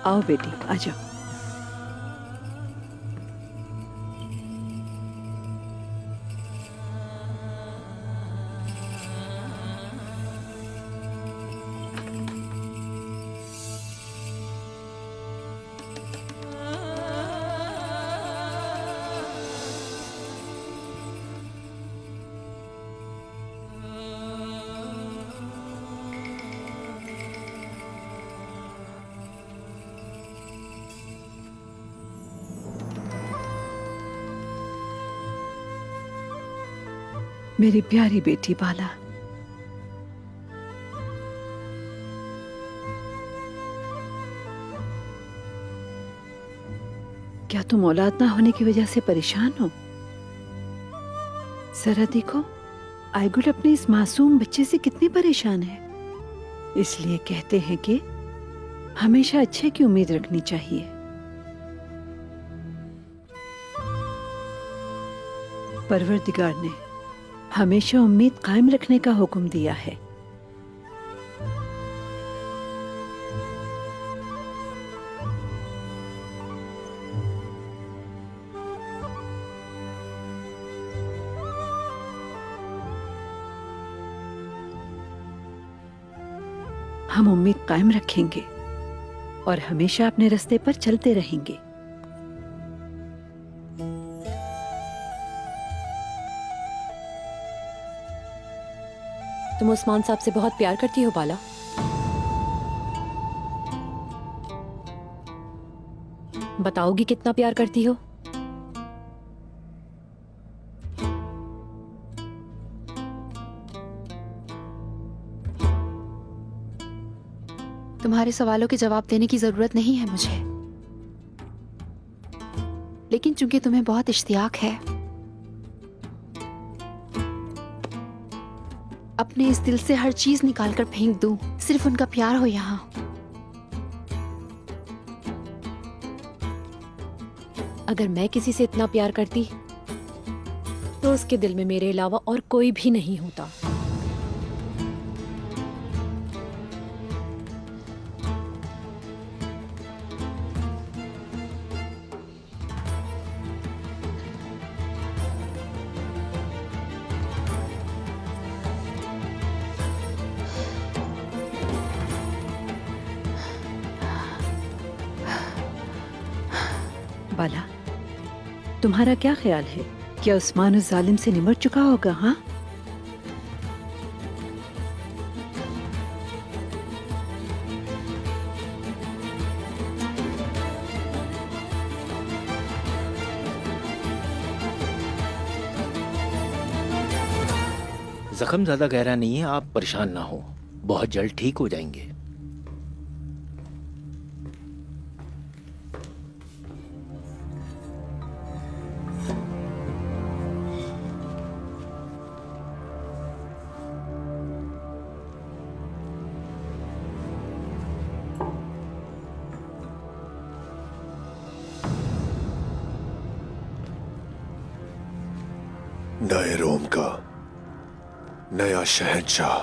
आओ बेटी, आ जाओ। मेरी प्यारी बेटी बाला, क्या तुम औलाद ना होने की वजह से परेशान हो? जरा देखो, आयगुल अपने इस मासूम बच्चे से कितनी परेशान है। इसलिए कहते हैं कि हमेशा अच्छे की उम्मीद रखनी चाहिए। परवरदिगार ने हमेशा उम्मीद कायम रखने का हुक्म दिया है। हम उम्मीद कायम रखेंगे और हमेशा अपने रास्ते पर चलते रहेंगे। तुम उस्मान साहब से बहुत प्यार करती हो बाला? बताओगी कितना प्यार करती हो? तुम्हारे सवालों के जवाब देने की जरूरत नहीं है मुझे, लेकिन चूंकि तुम्हें बहुत इश्तियाक है, अपने इस दिल से हर चीज निकालकर फेंक दूं, सिर्फ उनका प्यार हो यहाँ। अगर मैं किसी से इतना प्यार करती तो उसके दिल में मेरे अलावा और कोई भी नहीं होता। बाला, तुम्हारा क्या ख्याल है? क्या उस्मान उस जालिम से निमट चुका होगा? हाँ, जख्म ज्यादा गहरा नहीं है, आप परेशान ना हो, बहुत जल्द ठीक हो जाएंगे। नए रोम का नया शहंशाह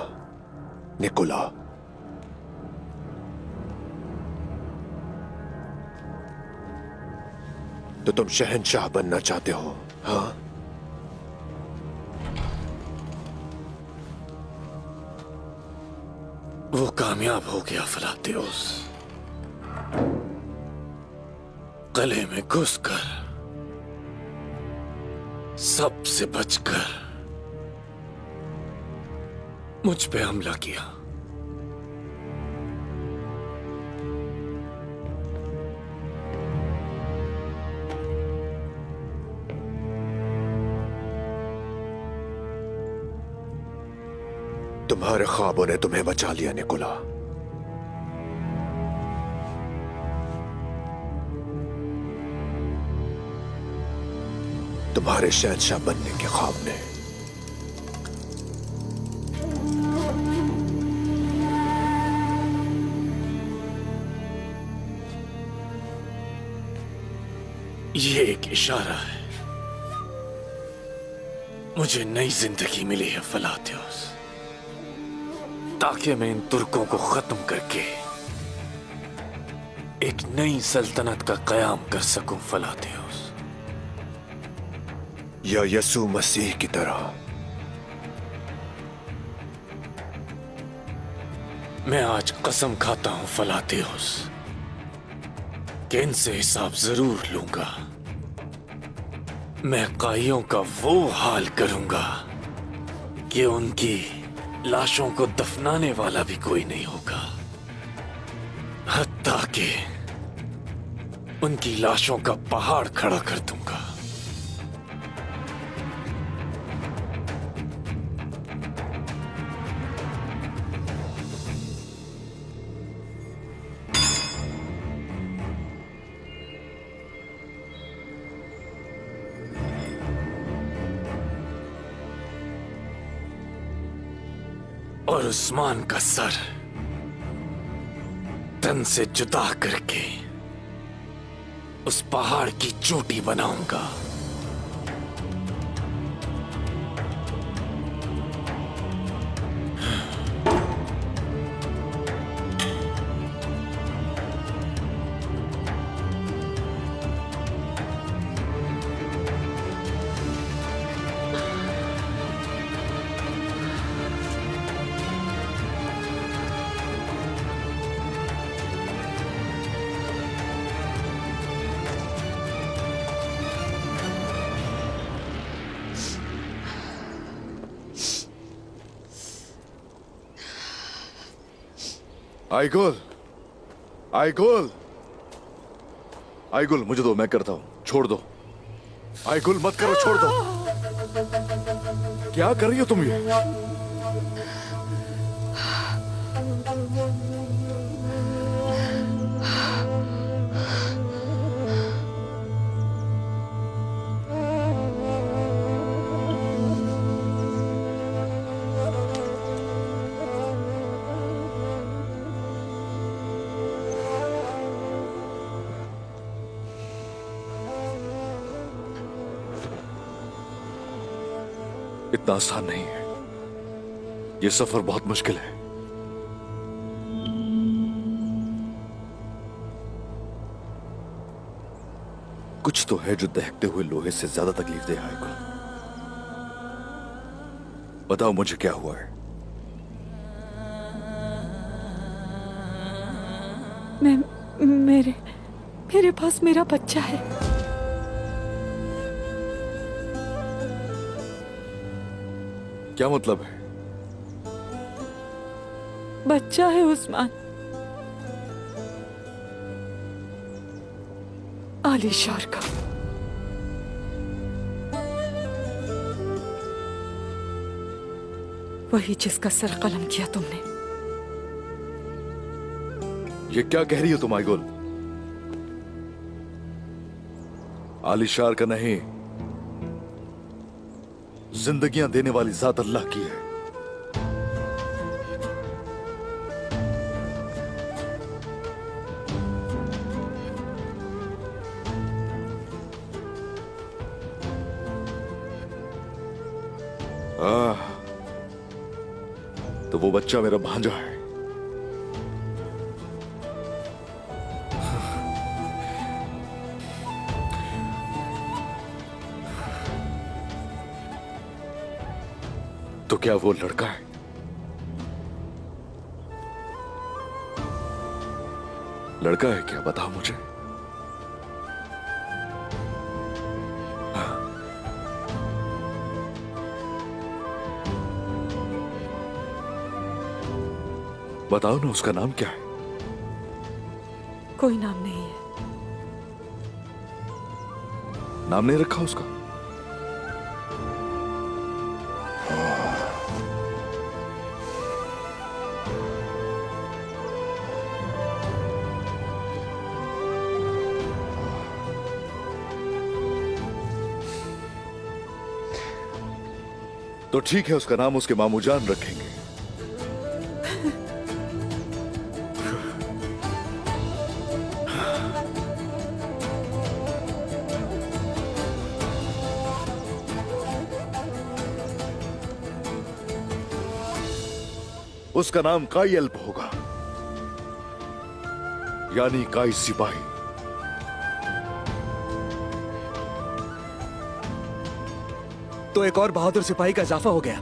निकोला। तो तुम शहंशाह बनना चाहते हो? हाँ, वो कामयाब हो गया फलातियोस। गले में घुसकर, सबसे बचकर मुझ पे हमला किया। तुम्हारे ख्वाबों ने तुम्हें बचा लिया निकोला। तुम्हारे शहंशाह बनने के ख्वाब ने। ये एक इशारा है, मुझे नई जिंदगी मिली है फलातियोस, ताकि मैं इन तुर्कों को खत्म करके एक नई सल्तनत का कयाम कर सकूं फलातियोस, या यसू मसीह की तरह मैं आज कसम खाता हूं फलातियोस कि इनसे हिसाब जरूर लूंगा। मैं काइयों का वो हाल करूंगा कि उनकी लाशों को दफनाने वाला भी कोई नहीं होगा, हत्ता कि उनकी लाशों का पहाड़ खड़ा कर दूंगा। और उस्मान का सर तन से जुदा करके उस पहाड़ की चोटी बनाऊंगा। आइगुल, आइगुल, आइगुल, मुझे दो, मैं करता हूं, छोड़ दो। आइगुल मत करो, छोड़ दो। क्या कर रही हो तुम ये? इतना आसान नहीं है, यह सफर बहुत मुश्किल है। कुछ तो है जो दहकते हुए लोहे से ज्यादा तकलीफ दे। आइगुल, बताओ मुझे क्या हुआ है? मेरे पास मेरा बच्चा है। क्या मतलब है? बच्चा है उस्मान, आलिशार का। वही जिसका सर कलम किया तुमने। ये क्या कह रही हो तुम आइगुल? आलिशार का नहीं, जिंदगियां देने वाली जात अल्लाह की है। तो वो बच्चा मेरा भांजा है। तो क्या वो लड़का है? लड़का है क्या? बताओ मुझे। बताओ ना, उसका नाम क्या है? कोई नाम नहीं है। नाम नहीं रखा उसका? तो ठीक है, उसका नाम उसके मामू जान रखेंगे। उसका नाम कायल्प होगा। यानी काई सिपाही। तो एक और बहादुर सिपाही का इजाफा हो गया।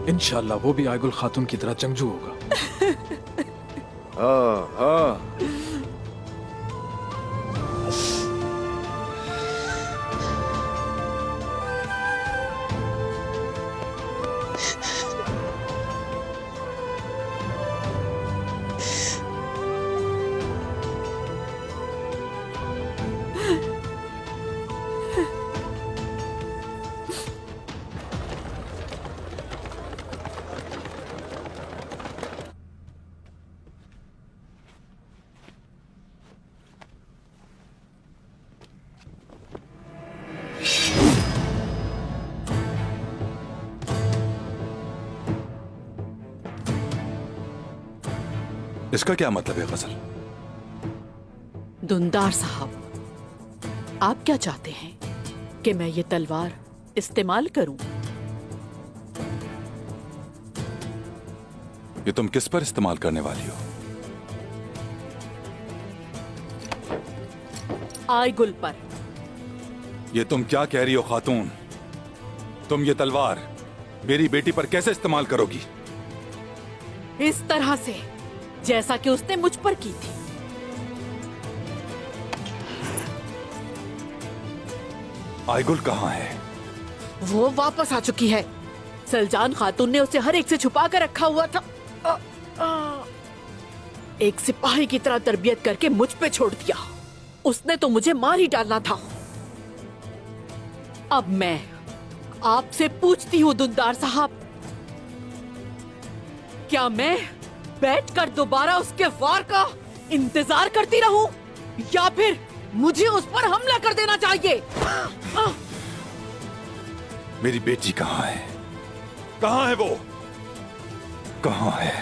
इंशाल्लाह वो भी आयगुल खातून की तरह जंगजू होगा। हाँ हाँ। इसका क्या मतलब है गजल? दुंदार साहब, आप क्या चाहते हैं कि मैं ये तलवार इस्तेमाल करूं? ये तुम किस पर इस्तेमाल करने वाली हो? आयगुल पर। ये तुम क्या कह रही हो खातून? तुम ये तलवार मेरी बेटी पर कैसे इस्तेमाल करोगी? इस तरह से जैसा कि उसने मुझ पर की थी। आयगुल कहाँ है? वो वापस आ चुकी है। सलजान खातून ने उसे हर एक से छुपा कर रखा हुआ था। एक सिपाही की तरह तरबियत करके मुझ पे छोड़ दिया। उसने तो मुझे मार ही डालना था। अब मैं आपसे पूछती हूँ दुंदार साहब, क्या मैं बैठकर दोबारा उसके वार का इंतजार करती रहूं या फिर मुझे उस पर हमला कर देना चाहिए? मेरी बेटी कहाँ है? कहाँ है वो? कहाँ है?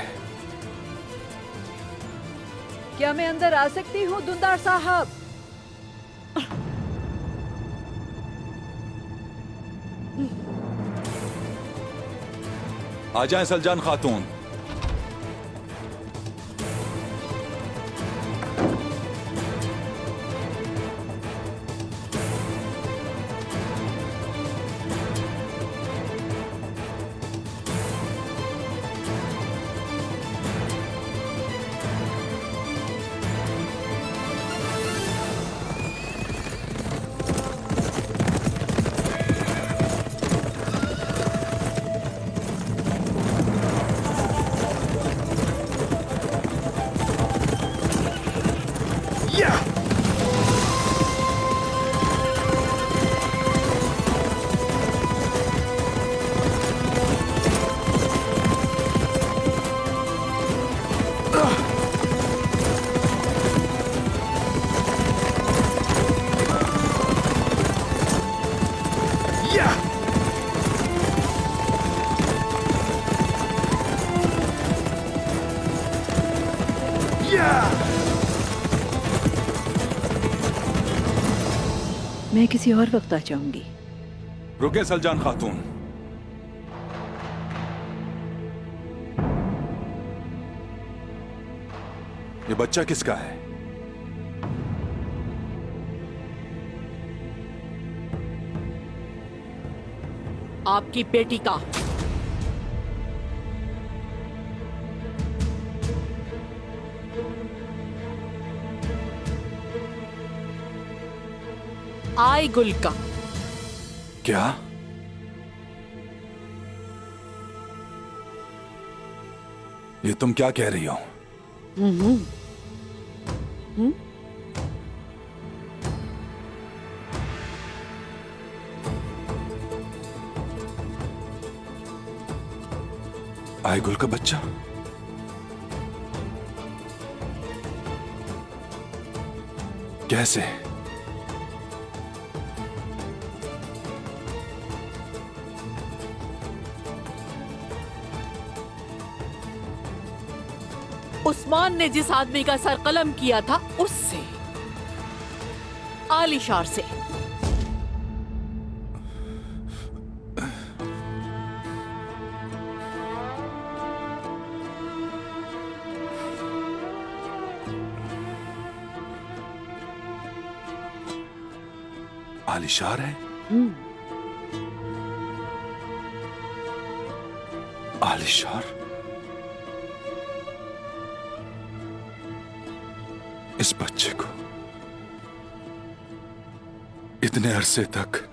क्या मैं अंदर आ सकती हूँ दुंदार साहब? आ जाएं सलजान खातून। मैं किसी और वक्त आ जाऊंगी। रुके सलजान खातून। ये बच्चा किसका है? आपकी बेटी का। आयगुल का। क्या? ये तुम क्या कह रही हो? आयगुल का बच्चा? कैसे? उस्मान ने जिस आदमी का सर कलम किया था उससे, आलिशार से। आलिशार है? आलिशार? इस बच्चे को इतने अरसे तक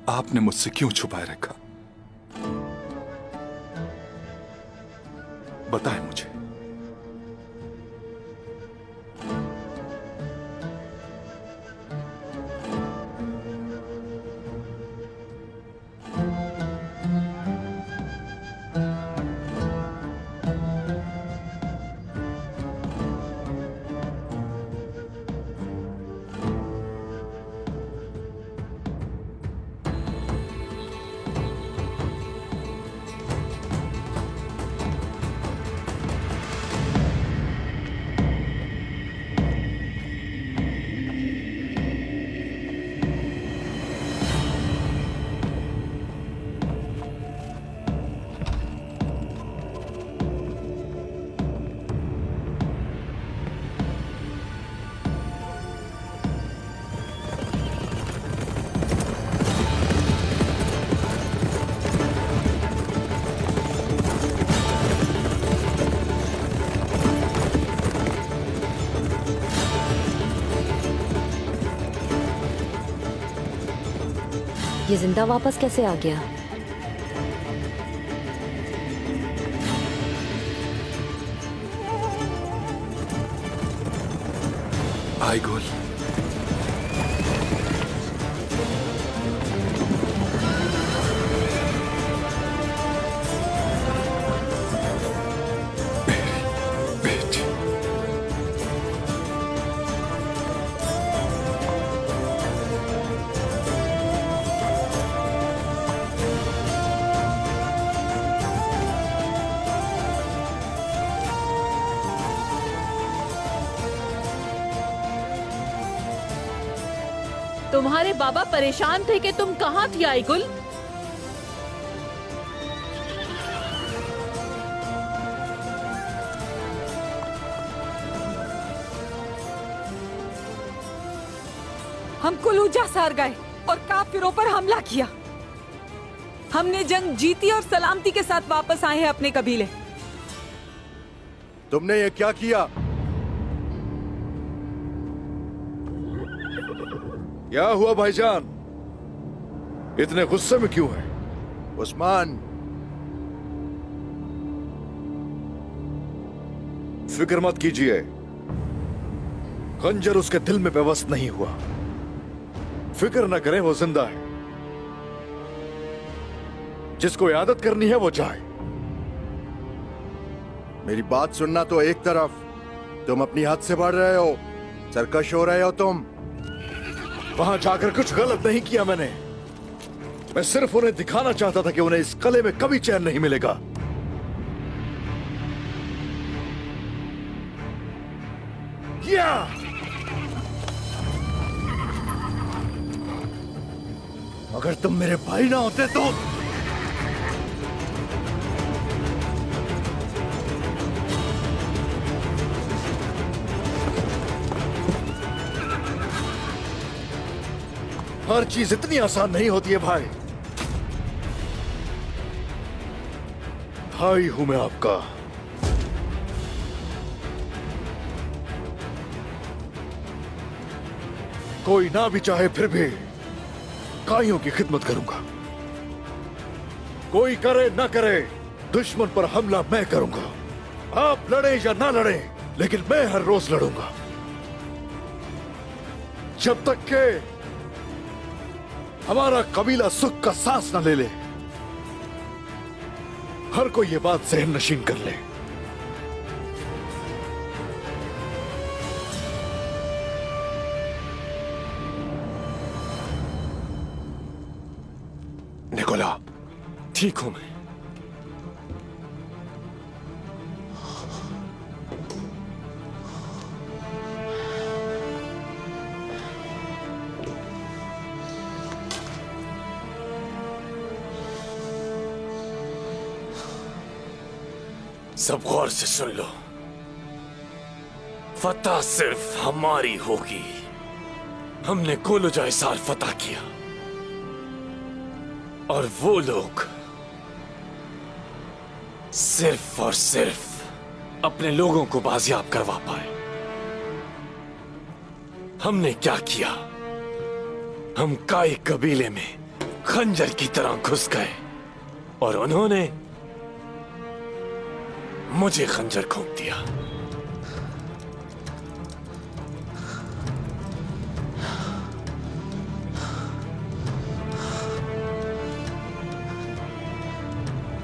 आपने मुझसे क्यों छुपाए रखा? बताएं मुझे। ये जिंदा वापस कैसे आ गया? आइगुल, बेटी, तुम्हारे बाबा परेशान थे कि तुम कहाँ थी आइगुल? हम कुलूजा सार गए और काफिरों पर हमला किया। हमने जंग जीती और सलामती के साथ वापस आए हैं अपने कबीले। तुमने ये क्या किया? क्या हुआ भाईजान? इतने गुस्से में क्यों है? उस्मान, फिक्र मत कीजिए, खंजर उसके दिल में बेबस नहीं हुआ। फिक्र न करें, वो जिंदा है। जिसको इयादत करनी है वो जाए। मेरी बात सुनना। तो एक तरफ तुम अपनी हद से बढ़ रहे हो, सरकश हो रहे हो तुम। वहां जाकर कुछ गलत नहीं किया मैंने। मैं सिर्फ उन्हें दिखाना चाहता था कि उन्हें इस कले में कभी चैन नहीं मिलेगा। क्या? अगर तुम मेरे भाई ना होते तो हर चीज इतनी आसान नहीं होती है भाई। भाई हूं मैं आपका। कोई ना भी चाहे फिर भी काइयों की खिदमत करूंगा। कोई करे ना करे, दुश्मन पर हमला मैं करूंगा। आप लड़े या ना लड़े, लेकिन मैं हर रोज लड़ूंगा जब तक के हमारा कबीला सुख का सांस न ले ले। हर कोई ये बात ज़हन नशीन कर ले। निकोला, ठीक हूं मैं। सब गौर से सुन लो, फतह सिर्फ हमारी होगी। हमने कोलुजा हिसार फतह किया और वो लोग सिर्फ और सिर्फ अपने लोगों को बाजियाब करवा पाए। हमने क्या किया? हम काई कबीले में खंजर की तरह घुस गए और उन्होंने मुझे खंजर घोंप दिया।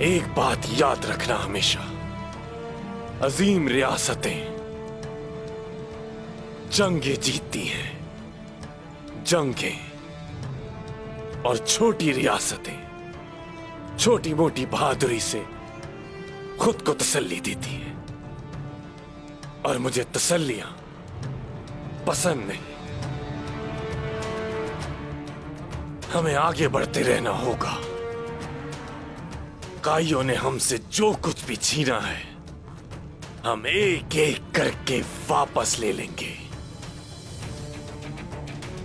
एक बात याद रखना हमेशा, अजीम रियासतें जंगें जीतती हैं, जंगें, और छोटी रियासतें छोटी मोटी बहादुरी से खुद को तसल्ली देती हैं। और मुझे तसल्लियां पसंद नहीं। हमें आगे बढ़ते रहना होगा। काइयों ने हमसे जो कुछ भी छीना है हम एक एक करके वापस ले लेंगे।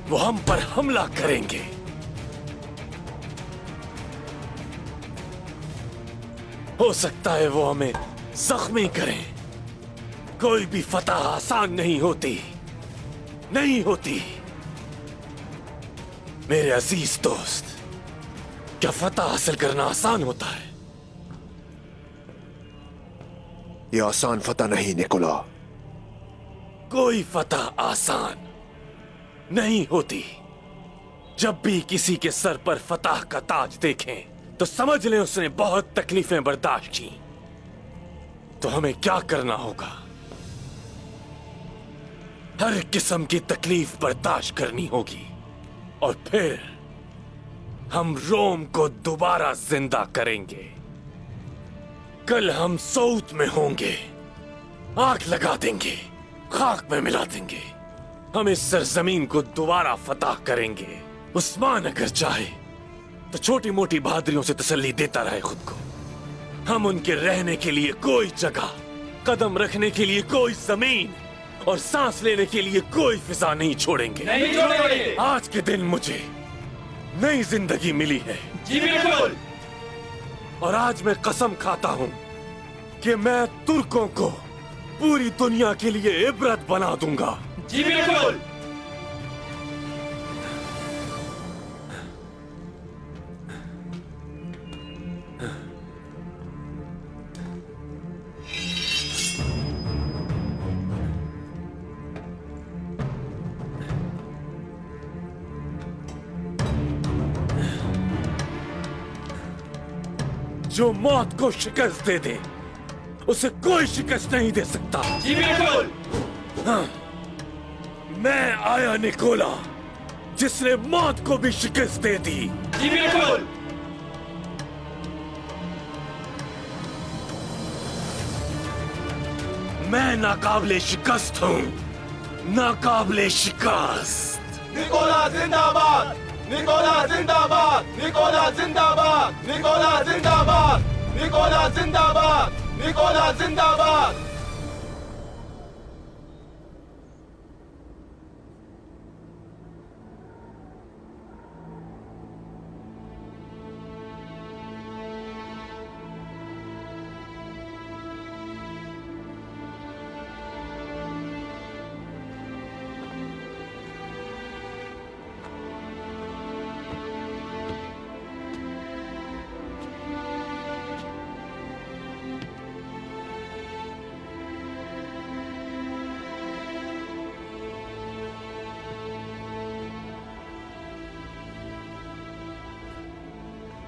वो हम पर हमला करेंगे। हो सकता है वो हमें जख्मी करें। कोई भी फतह आसान नहीं होती, नहीं होती। मेरे अजीज दोस्त, क्या फतह हासिल करना आसान होता है? ये आसान फतह नहीं निकोला। कोई फतह आसान नहीं होती। जब भी किसी के सर पर फतह का ताज देखें तो समझ लें उसने बहुत तकलीफें बर्दाश्त की। तो हमें क्या करना होगा? हर किस्म की तकलीफ बर्दाश्त करनी होगी और फिर हम रोम को दोबारा जिंदा करेंगे। कल हम सऊत में होंगे, आग लगा देंगे, खाक में मिला देंगे। हम इस सरजमीन को दोबारा फतह करेंगे। उस्मान अगर चाहे तो छोटी मोटी बहादुरियों से तसल्ली देता रहे खुद को। हम उनके रहने के लिए कोई जगह, कदम रखने के लिए कोई जमीन और सांस लेने के लिए कोई फिजा नहीं छोड़ेंगे। नहीं छोड़ेंगे। आज के दिन मुझे नई जिंदगी मिली है। जी बिल्कुल। और आज मैं कसम खाता हूं कि मैं तुर्कों को पूरी दुनिया के लिए इबरत बना दूंगा। जी बिल्कुल। जो मौत को शिकस्त दे दे उसे कोई शिकस्त नहीं दे सकता। जी बिल्कुल। हाँ, मैं आया निकोला जिसने मौत को भी शिकस्त दे दी। जी बिल्कुल। मैं नाकाबिले शिकस्त हूँ, नाकाबिले शिकस्त। निकोला जिंदाबाद, निकोला जिंदाबाद, निकोला जिंदाबाद, निकोला जिंदाबाद, निकोला जिंदाबाद, निकोला जिंदाबाद।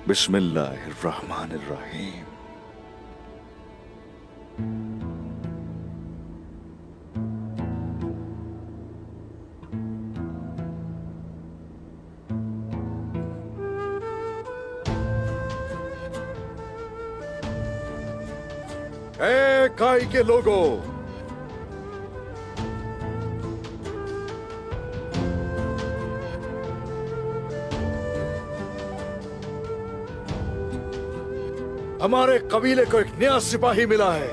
बिस्मिल्लाहिर्रहमानिर्रहीम। ए काई के लोगों, हमारे कबीले को एक नया सिपाही मिला है।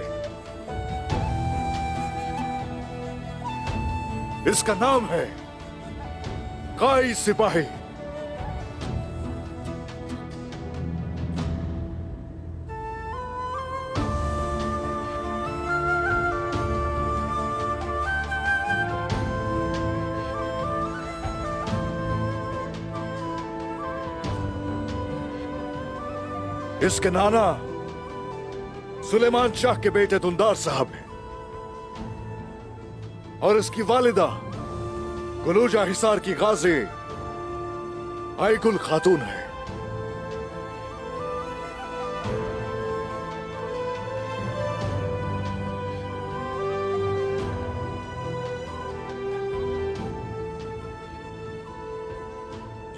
इसका नाम है काई सिपाही। इसके नाना सुलेमान शाह के बेटे दुंदार साहब हैं और इसकी वालिदा गुलूजा हिसार की गाजी आईगुल खातून है।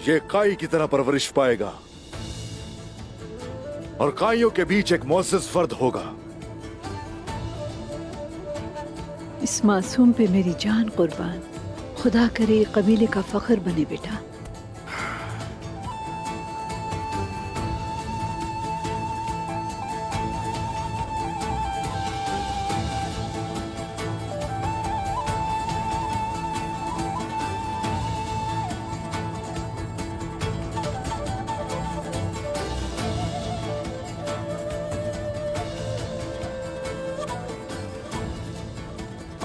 ये काई की तरह परवरिश पाएगा और काइयों के बीच एक मुअज़्ज़ज़ फर्द होगा। इस मासूम पे मेरी जान कुर्बान। खुदा करे कबीले का फख्र बने बेटा।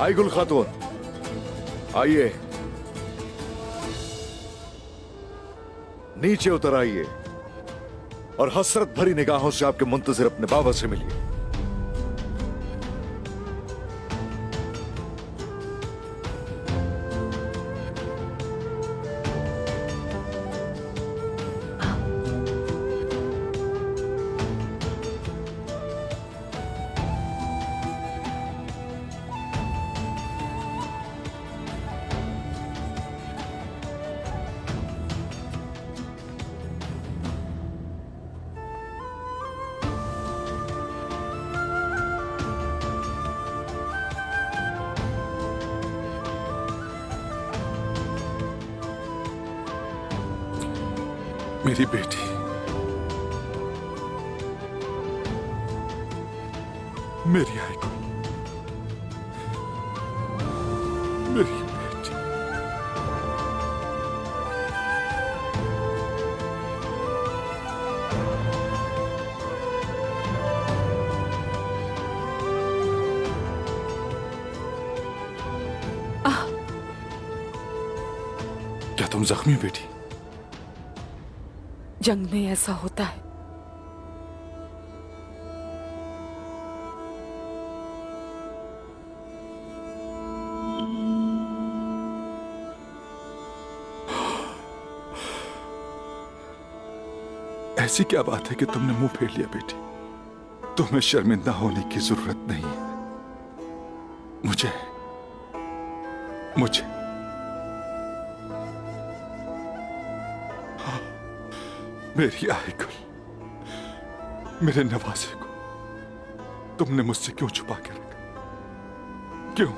आईगुल खातून, आइए, नीचे उतर आइए और हसरत भरी निगाहों से आपके मुंतजिर अपने बाबा से मिलिए। मेरी बेटी, मेरी आईगुल, मेरी बेटी। क्या तुम जख्मी हो बेटी? जंग में ऐसा होता है। ऐसी क्या बात है कि तुमने मुंह फेर लिया बेटी? तुम्हें शर्मिंदा होने की जरूरत नहीं है। मुझे मुझे मेरी आईगुल, मेरे नवासे को तुमने मुझसे क्यों छुपा के रखा? क्यों?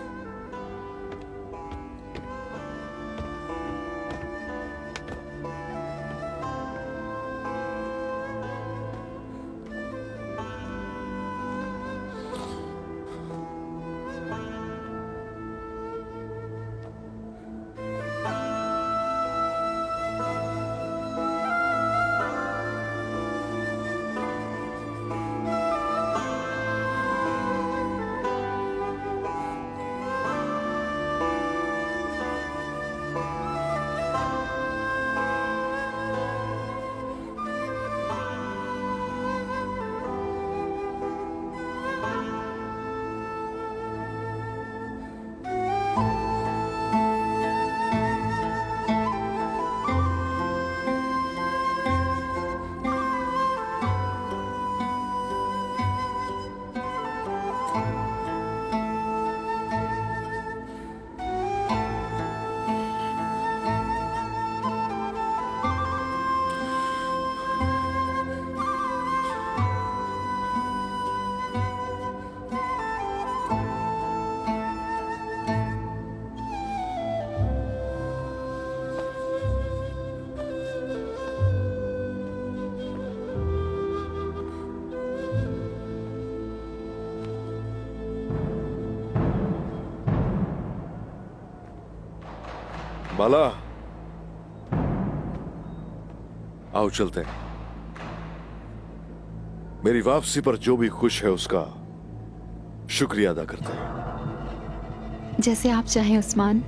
बाला, आओ चलते हैं। मेरी वापसी पर जो भी खुश है उसका शुक्रिया अदा करते हैं। जैसे आप चाहें उस्मान।